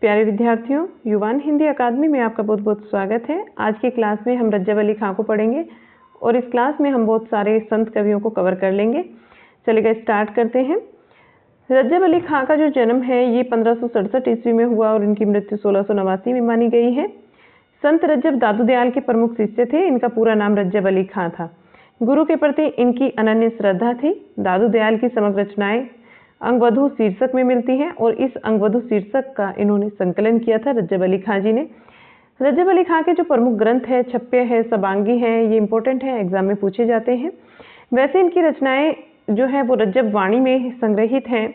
प्यारे विद्यार्थियों, युवान हिंदी अकादमी में आपका बहुत बहुत स्वागत है। आज की क्लास में हम रज्जब अली खां को पढ़ेंगे और इस क्लास में हम बहुत सारे संत कवियों को कवर कर लेंगे। चलिए स्टार्ट करते हैं। रज्जब अली खां का जो जन्म है ये 1567 ईस्वी में हुआ और इनकी मृत्यु 1689 में मानी गई है। संत रज्जब दादू दयाल के प्रमुख शिष्य थे। इनका पूरा नाम रज्जब अली खां था। गुरु के प्रति इनकी अनन्य श्रद्धा थी। दादू दयाल की समग्र रचनाएं अंगवधू शीर्षक में मिलती हैं और इस अंगवधू शीर्षक का इन्होंने संकलन किया था रज्जब अली खां जी ने। रज्जब अली खां के जो प्रमुख ग्रंथ है, छप्पे है, सबांगी हैं, ये इंपॉर्टेंट है, एग्जाम में पूछे जाते हैं। वैसे इनकी रचनाएं जो है वो रज्जब वाणी में संग्रहित हैं।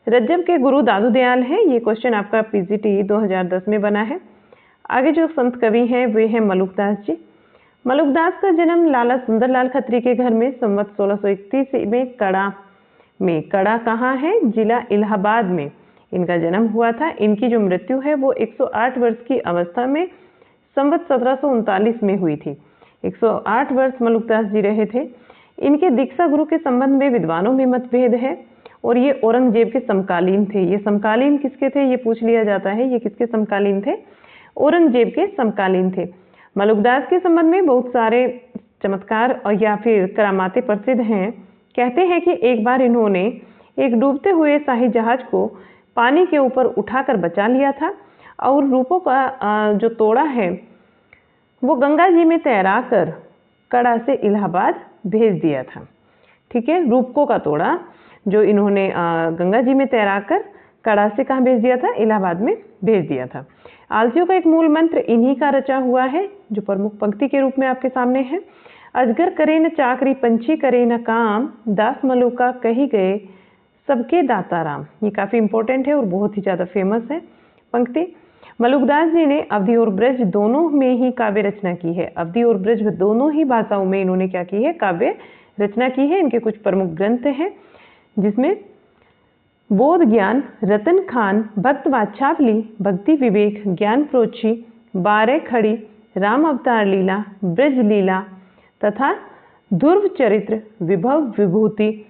रज्जब के गुरु दादू दयाल हैं। ये क्वेश्चन आपका पीजीटी 2010 में बना है। आगे जो संत कवि हैं वे हैं मलुकदास जी। मलुकदास का जन्म लाला सुंदरलाल खत्री के घर में संवत 1631 में कड़ा कहाँ है, जिला इलाहाबाद में इनका जन्म हुआ था। इनकी जो मृत्यु है वो 108 वर्ष की अवस्था में संवत 1739 में हुई थी। 108 वर्ष मलुकदास जी रहे थे। इनके दीक्षा गुरु के संबंध में विद्वानों में मतभेद है और ये औरंगजेब के समकालीन थे। ये समकालीन किसके थे ये पूछ लिया जाता है। ये किसके समकालीन थे? औरंगजेब के समकालीन थे। मलुकदास के संबंध में बहुत सारे चमत्कार और या फिर करामातें प्रसिद्ध हैं। कहते हैं कि एक बार इन्होंने एक डूबते हुए शाही जहाज को पानी के ऊपर उठाकर बचा लिया था और रूपों का जो तोड़ा है वो गंगा जी में तैराकर कड़ा से इलाहाबाद भेज दिया था। ठीक है, रूपकों का तोड़ा जो इन्होंने गंगा जी में तैराकर कड़ा से कहाँ भेज दिया था? इलाहाबाद में भेज दिया था। आलसियों का एक मूल मंत्र इन्हीं का रचा हुआ है जो प्रमुख पंक्ति के रूप में आपके सामने है। अजगर करे न चाकरी, पंछी करे न काम, दास मलुका कही गए सबके दाता राम। ये काफी इंपॉर्टेंट है और बहुत ही ज्यादा फेमस है पंक्ति। मलुकदास जी ने अवधी और ब्रज दोनों में ही काव्य रचना की है। अवधी और ब्रज दोनों ही भाषाओं में इन्होंने क्या की है? काव्य रचना की है। इनके कुछ प्रमुख ग्रंथ हैं जिसमें बोध ज्ञान, रतन खान, भक्त वाछावली, भक्ति विवेक, ज्ञान प्रोची, 12 खड़ी, राम अवतार लीला, ब्रज लीला तथा ध्रुव चरित्र, विभव विभूति,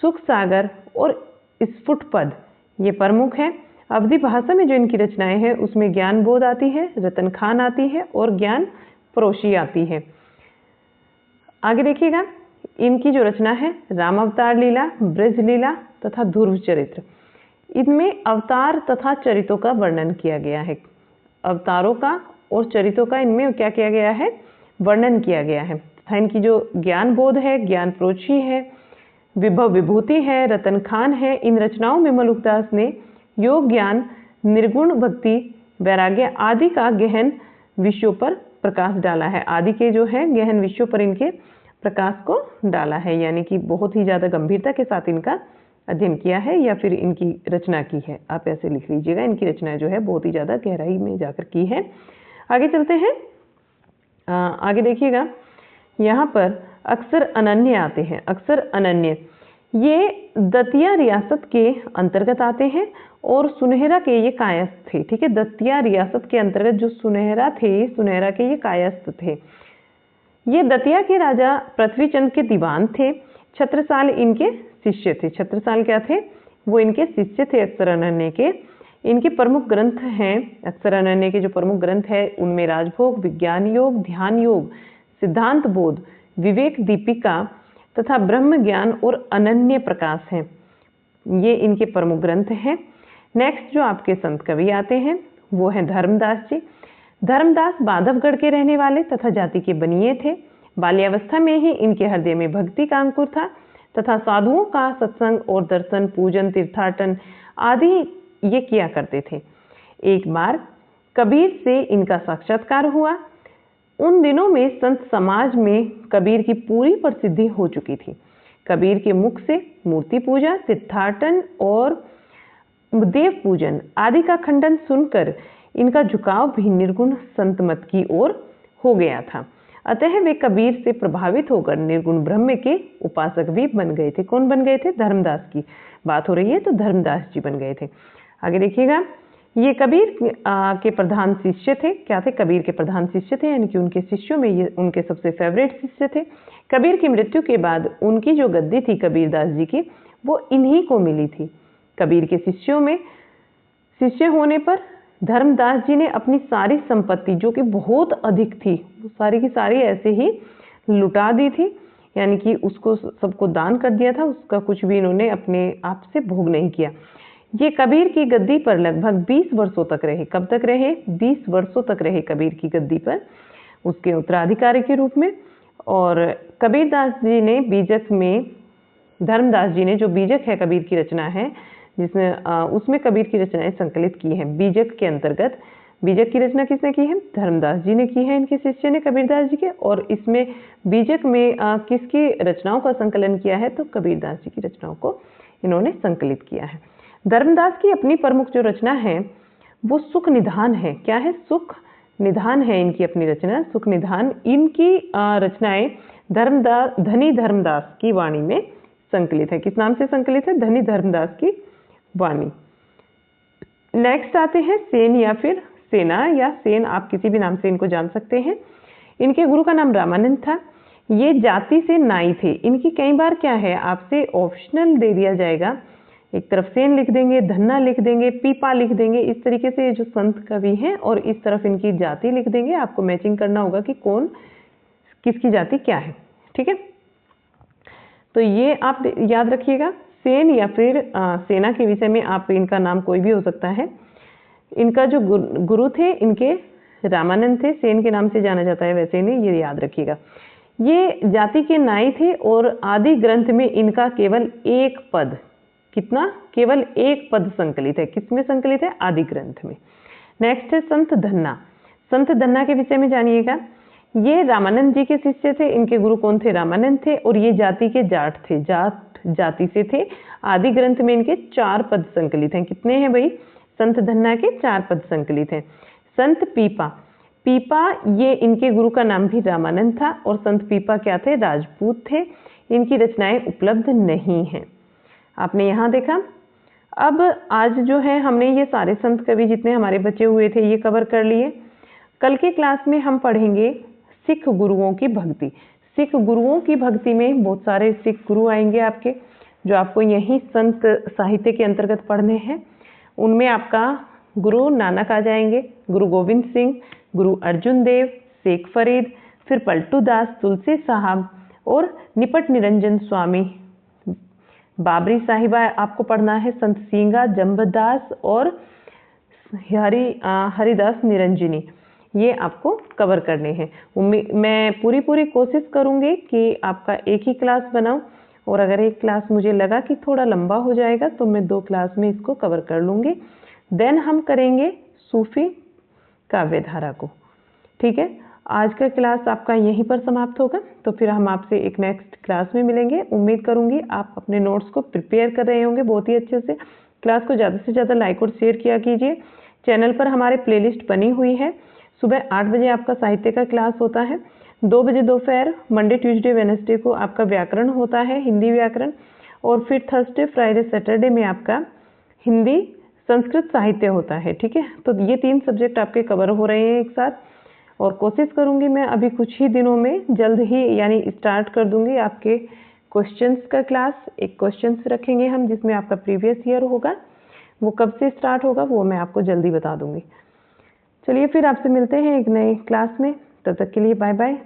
सुख सागर और स्फुट पद ये प्रमुख हैं। अवधी भाषा में जो इनकी रचनाएं हैं उसमें ज्ञान बोध आती है, रतन खान आती है और ज्ञान प्रोशी आती है। आगे देखिएगा, इनकी जो रचना है राम अवतार लीला, ब्रज लीला तथा ध्रुव चरित्र, इनमें अवतार तथा चरितों का वर्णन किया गया है। अवतारों का और चरितों का इनमें क्या किया गया है? वर्णन किया गया है। तथा इनकी जो ज्ञान बोध है, ज्ञान प्रोची है, विभव विभूति है, रतन खान है, इन रचनाओं में मलुकदास ने योग ज्ञान, निर्गुण भक्ति, वैराग्य आदि का गहन विषयों पर प्रकाश डाला है। आदि के जो है गहन विषयों पर इनके प्रकाश को डाला है, यानी कि बहुत ही ज्यादा गंभीरता के साथ इनका अध्ययन किया है या फिर इनकी रचना की है। आप ऐसे लिख लीजिएगा, इनकी रचना जो है बहुत ही ज्यादा गहराई में जाकर की है। आगे चलते हैं। आगे देखिएगा, यहाँ पर अक्सर अनन्य आते हैं। अक्सर अनन्य ये दतिया रियासत के अंतर्गत आते हैं और सुनहरा के ये कायस्थ थे। ठीक है, दतिया रियासत के अंतर्गत जो सुनहरा थे, सुनहरा के ये कायस्थ थे। ये दतिया के राजा पृथ्वीचंद के दीवान थे। छत्रसाल इनके शिष्य थे। छत्रसाल क्या थे? वो इनके शिष्य थे अक्सर अनन्य के। इनके प्रमुख ग्रंथ हैं, अक्सर अनन्य के जो प्रमुख ग्रंथ है उनमें राजभोग, विज्ञान योग, ध्यान योग, सिद्धांत बोध, विवेक दीपिका तथा ब्रह्म ज्ञान और अनन्य प्रकाश हैं। ये इनके प्रमुख ग्रंथ हैं। नेक्स्ट जो आपके संत कवि आते हैं वो हैं धर्मदास जी। धर्मदास बांधवगढ़ के रहने वाले तथा जाति के बनिए थे। बाल्यावस्था में ही इनके हृदय में भक्ति का अंकुर था तथा साधुओं का सत्संग और दर्शन, पूजन, तीर्थाटन आदि ये किया करते थे। एक बार कबीर से इनका साक्षात्कार हुआ। उन दिनों में संत समाज में कबीर की पूरी प्रसिद्धि हो चुकी थी। कबीर के मुख से मूर्ति पूजा, तीर्थाटन और देव पूजन आदि का खंडन सुनकर इनका झुकाव भी निर्गुण संत मत की ओर हो गया था। अतः वे कबीर से प्रभावित होकर निर्गुण ब्रह्म के उपासक भी बन गए थे। कौन बन गए थे? धर्मदास की बात हो रही है तो धर्मदास जी बन गए थे। आगे देखिएगा, ये कबीर के प्रधान शिष्य थे। क्या थे? कबीर के प्रधान शिष्य थे, यानी कि उनके शिष्यों में ये उनके सबसे फेवरेट शिष्य थे। कबीर की मृत्यु के बाद उनकी जो गद्दी थी कबीरदास जी की, वो इन्हीं को मिली थी। कबीर के शिष्यों में शिष्य होने पर धर्मदास जी ने अपनी सारी संपत्ति जो कि बहुत अधिक थी, वो सारी की सारी ऐसे ही लुटा दी थी, यानी कि उसको सबको दान कर दिया था, उसका कुछ भी इन्होंने अपने आप से भोग नहीं किया। ये कबीर की गद्दी पर लगभग 20 वर्षों तक रहे। कब तक रहे? 20 वर्षों तक रहे कबीर की गद्दी पर, उसके उत्तराधिकारी के रूप में। और कबीरदास जी ने बीजक में, धर्मदास जी ने जो बीजक है कबीर की रचना है, जिसमें उसमें कबीर की रचनाएं संकलित की हैं बीजक के अंतर्गत। बीजक की रचना किसने की है? धर्मदास जी ने की है, इनके शिष्य ने कबीरदास जी के। और इसमें बीजक में किसकी रचनाओं का संकलन किया है? तो कबीरदास जी की रचनाओं को इन्होंने संकलित किया है। धर्मदास की अपनी प्रमुख जो रचना है वो सुख निधान है। क्या है? सुख निधान है इनकी अपनी रचना, सुख निधान। इनकी रचनाएं धनी धर्मदास की वाणी में संकलित है। किस नाम से संकलित है? धनी धर्मदास की वाणी। नेक्स्ट आते हैं सेन या फिर सेना या सेन, आप किसी भी नाम से इनको जान सकते हैं। इनके गुरु का नाम रामानंद था। ये जाति से नाई थे। इनकी कई बार क्या है आपसे ऑप्शनल दे दिया जाएगा, एक तरफ सेन लिख देंगे, धन्ना लिख देंगे, पीपा लिख देंगे, इस तरीके से जो संत कवि हैं, और इस तरफ इनकी जाति लिख देंगे। आपको मैचिंग करना होगा कि कौन किसकी जाति क्या है, ठीक है। तो ये आप याद रखिएगा, सेन या फिर सेना के विषय में आप इनका नाम कोई भी हो सकता है। इनका जो गुरु थे इनके रामानंद थे, सेन के नाम से जाना जाता है वैसे इन्हें, ये याद रखिएगा। ये जाति के नाई थे और आदि ग्रंथ में इनका केवल एक पद, कितना? केवल एक पद संकलित है। किसमें संकलित है? आदि ग्रंथ में। नेक्स्ट है संत धन्ना। संत धन्ना के विषय में जानिएगा। ये रामानंद जी के शिष्य थे। इनके गुरु कौन थे? रामानंद थे। और ये जाति के जाट थे, जाट जाति से थे। आदि ग्रंथ में इनके 4 पद संकलित हैं। कितने हैं भाई? संत धन्ना के 4 पद संकलित हैं। संत पीपा, पीपा ये इनके गुरु का नाम भी रामानंद था। और संत पीपा क्या थे? राजपूत थे। इनकी रचनाएं उपलब्ध नहीं हैं। आपने यहाँ देखा। अब आज जो है हमने ये सारे संत कवि जितने हमारे बचे हुए थे ये कवर कर लिए। कल के क्लास में हम पढ़ेंगे सिख गुरुओं की भक्ति। सिख गुरुओं की भक्ति में बहुत सारे सिख गुरु आएंगे आपके, जो आपको यही संत साहित्य के अंतर्गत पढ़ने हैं। उनमें आपका गुरु नानक आ जाएंगे, गुरु गोविंद सिंह, गुरु अर्जुन देव, शेख फरीद, फिर पलटू दास, तुलसी साहब और निपट निरंजन स्वामी, बाबरी साहिबा आपको पढ़ना है, संत सींगा, जम्बदास और हरिदास निरंजनी, ये आपको कवर करने हैं। मैं पूरी कोशिश करूंगी कि आपका एक ही क्लास बनाऊं, और अगर एक क्लास मुझे लगा कि थोड़ा लंबा हो जाएगा तो मैं 2 क्लास में इसको कवर कर लूंगी। देन हम करेंगे सूफी काव्यधारा को, ठीक है। आज का क्लास आपका यहीं पर समाप्त होगा, तो फिर हम आपसे एक नेक्स्ट क्लास में मिलेंगे। उम्मीद करूंगी आप अपने नोट्स को प्रिपेयर कर रहे होंगे बहुत ही अच्छे से। क्लास को ज़्यादा से ज़्यादा लाइक और शेयर किया कीजिए। चैनल पर हमारे प्लेलिस्ट बनी हुई है। सुबह 8 बजे आपका साहित्य का क्लास होता है, 2 बजे दोपहर मंडे ट्यूसडे वेडनेसडे को आपका व्याकरण होता है, हिंदी व्याकरण, और फिर थर्सडे फ्राइडे सैटरडे में आपका हिंदी संस्कृत साहित्य होता है, ठीक है। तो ये 3 सब्जेक्ट आपके कवर हो रहे हैं एक साथ, और कोशिश करूंगी मैं अभी कुछ ही दिनों में जल्द ही यानी स्टार्ट कर दूंगी आपके क्वेश्चंस का क्लास। एक क्वेश्चंस रखेंगे हम जिसमें आपका प्रीवियस ईयर होगा, वो कब से स्टार्ट होगा वो मैं आपको जल्दी बता दूंगी। चलिए फिर आपसे मिलते हैं एक नए क्लास में, तब तक के लिए बाय बाय।